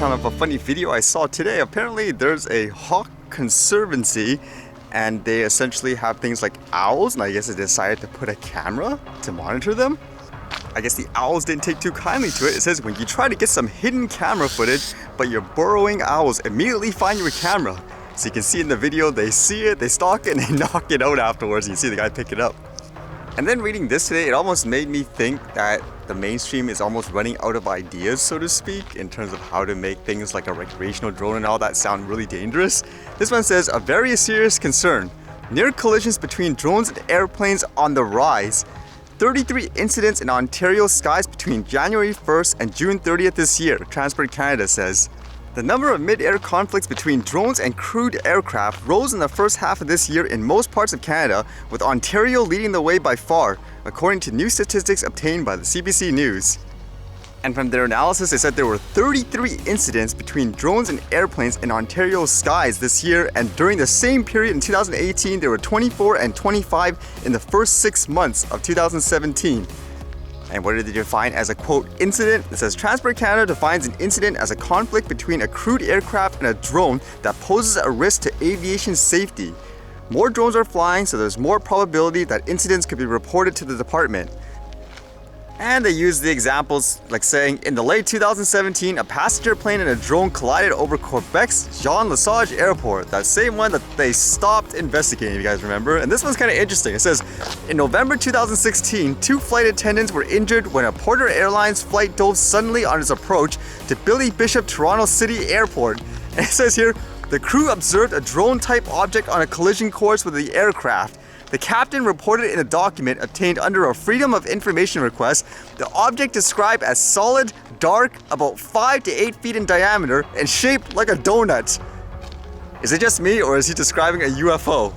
kind of a funny video I saw today. Apparently there's a hawk conservancy and they essentially have things like owls, and I guess they decided to put a camera to monitor them. I guess the owls didn't take too kindly to it. It says when you try to get some hidden camera footage, but your burrowing owls immediately find your camera. So you can see in the video, they see it, they stalk it, and they knock it out afterwards. You see the guy pick it up. And then reading this today, it almost made me think that the mainstream is almost running out of ideas, so to speak, in terms of how to make things like a recreational drone and all that sound really dangerous. This one says, a very serious concern. Near collisions between drones and airplanes on the rise. 33 incidents in Ontario skies between January 1st and June 30th this year, Transport Canada says. The number of mid-air conflicts between drones and crewed aircraft rose in the first half of this year in most parts of Canada, with Ontario leading the way by far, according to new statistics obtained by the CBC News. And from their analysis, they said there were 33 incidents between drones and airplanes in Ontario's skies this year, and during the same period in 2018, there were 24 and 25 in the first 6 months of 2017. And what did they define as a quote incident? It says Transport Canada defines an incident as a conflict between a crewed aircraft and a drone that poses a risk to aviation safety. More drones are flying, so there's more probability that incidents could be reported to the department. And they use the examples like saying, in the late 2017, a passenger plane and a drone collided over Quebec's Jean Lesage Airport. That same one that they stopped investigating, if you guys remember. And this one's kind of interesting. It says, in November 2016, 2 flight attendants were injured when a Porter Airlines flight dove suddenly on its approach to Billy Bishop Toronto City Airport. And it says here, the crew observed a drone-type object on a collision course with the aircraft. The captain reported in a document obtained under a Freedom of Information request, the object described as solid, dark, about 5 to 8 feet in diameter, and shaped like a donut. Is it just me, or is he describing a UFO?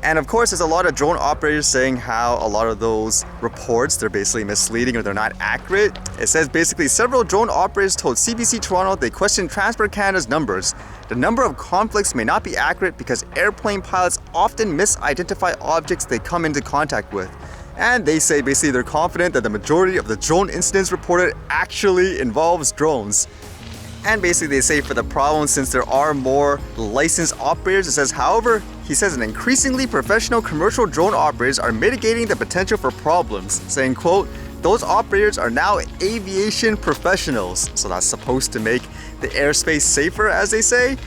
And of course, there's a lot of drone operators saying how a lot of those reports, they're basically misleading or they're not accurate. It says basically several drone operators told CBC Toronto they questioned Transport Canada's numbers. The number of conflicts may not be accurate because airplane pilots often misidentify objects they come into contact with. And they say basically they're confident that the majority of the drone incidents reported actually involves drones. And basically they say for the problem, since there are more licensed operators, it says, however, he says an increasingly professional commercial drone operators are mitigating the potential for problems, saying, quote, those operators are now aviation professionals. So that's supposed to make the airspace safer, as they say.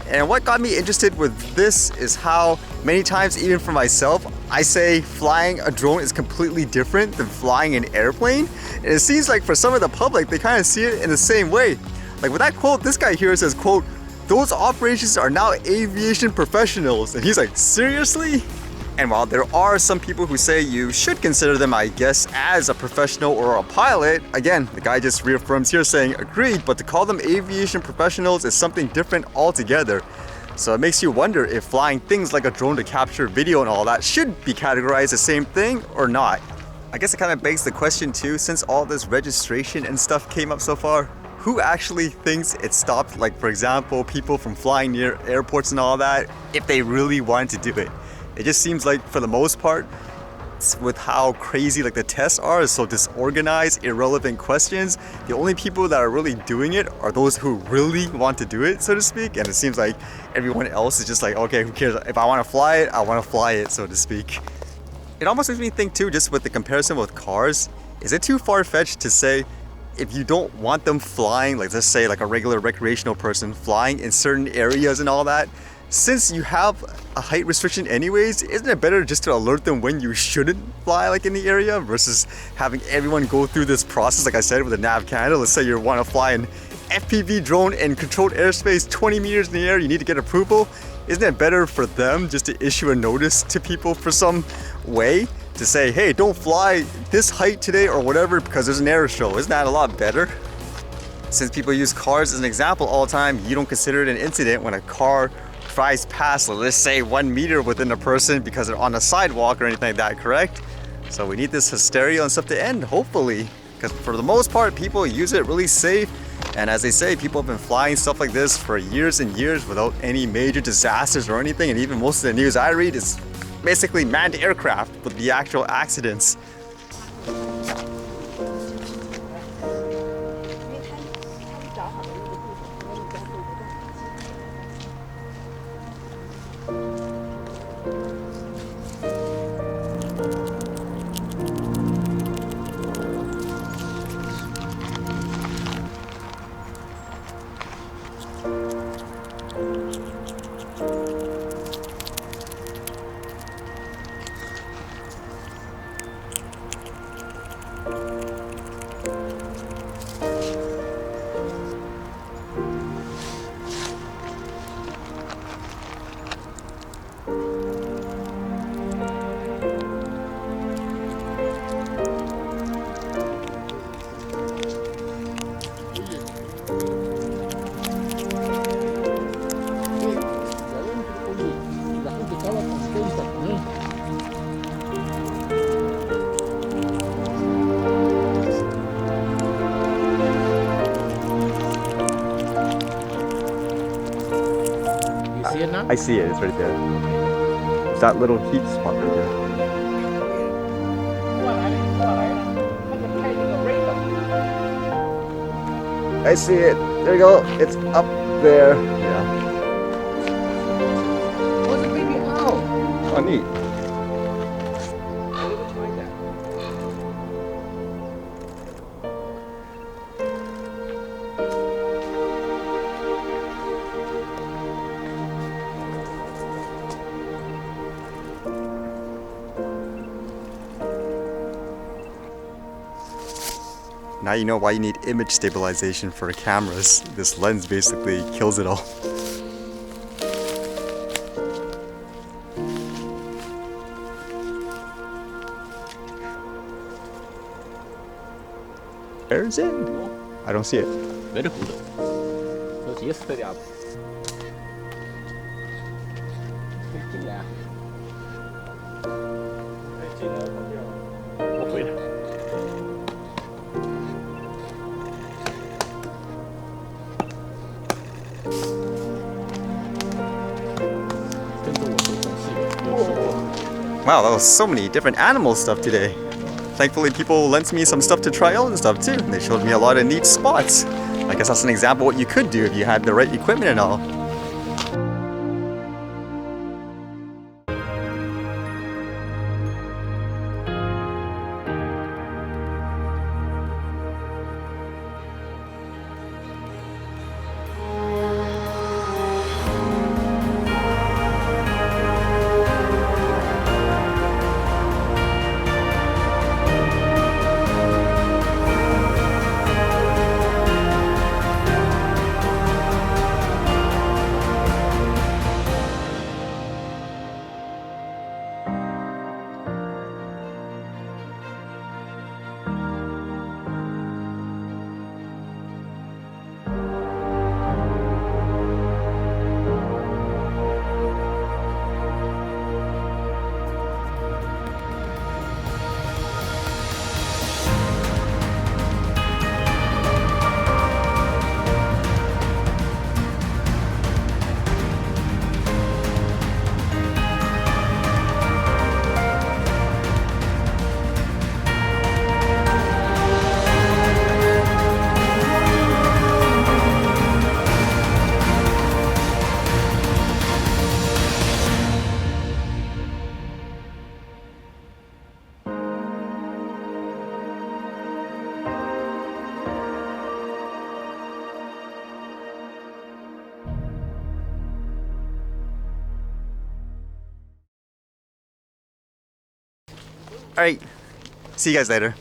And what got me interested with this is how many times, even for myself, I say flying a drone is completely different than flying an airplane. And it seems like for some of the public, they kind of see it in the same way. Like with that quote, this guy here says, quote, those operations are now aviation professionals. And he's like, seriously? And while there are some people who say you should consider them, I guess, as a professional or a pilot, again, the guy just reaffirms here saying, agreed, but to call them aviation professionals is something different altogether. So it makes you wonder if flying things like a drone to capture video and all that should be categorized the same thing or not. I guess it kind of begs the question too, since all this registration and stuff came up so far, who actually thinks it stopped, like for example, people from flying near airports and all that, if they really wanted to do it? It just seems like for the most part, with how crazy like the tests are, so disorganized, irrelevant questions, the only people that are really doing it are those who really want to do it, so to speak. And it seems like everyone else is just like, okay, who cares? If I want to fly it, I want to fly it, so to speak. It almost makes me think too, just with the comparison with cars, is it too far-fetched to say if you don't want them flying, like let's say like a regular recreational person flying in certain areas and all that, since you have a height restriction anyways, isn't it better just to alert them when you shouldn't fly like in the area versus having everyone go through this process, like I said, with the Nav Canada? Let's say you want to fly an FPV drone in controlled airspace 20 meters in the air, you need to get approval. Isn't it better for them just to issue a notice to people for some way to say, hey, don't fly this height today or whatever because there's an air show? Isn't that a lot better? Since people use cars as an example all the time, you don't consider it an incident when a car flies past, let's say 1 meter within a person because they're on a sidewalk or anything like that, correct? So we need this hysteria and stuff to end, hopefully, because for the most part, people use it really safe. And as they say, people have been flying stuff like this for years and years without any major disasters or anything. And even most of the news I read is basically manned aircraft with the actual accidents. I see it. It's right there. It's that little heat spot right there. I see it. There you go. It's up there. Yeah. What's a baby owl? Oh, neat. Now you know why you need image stabilization for cameras. This lens basically kills it all. Where is it? I don't see it. Very good. So yesterday up. 进来啊！进来跑掉。我回来。跟着我走总是有。Wow, that was so many different animal stuff today. Thankfully, people lent me some stuff to try out and stuff too. And they showed me a lot of neat spots. I guess that's an example of what you could do if you had the right equipment and all. Alright, see you guys later.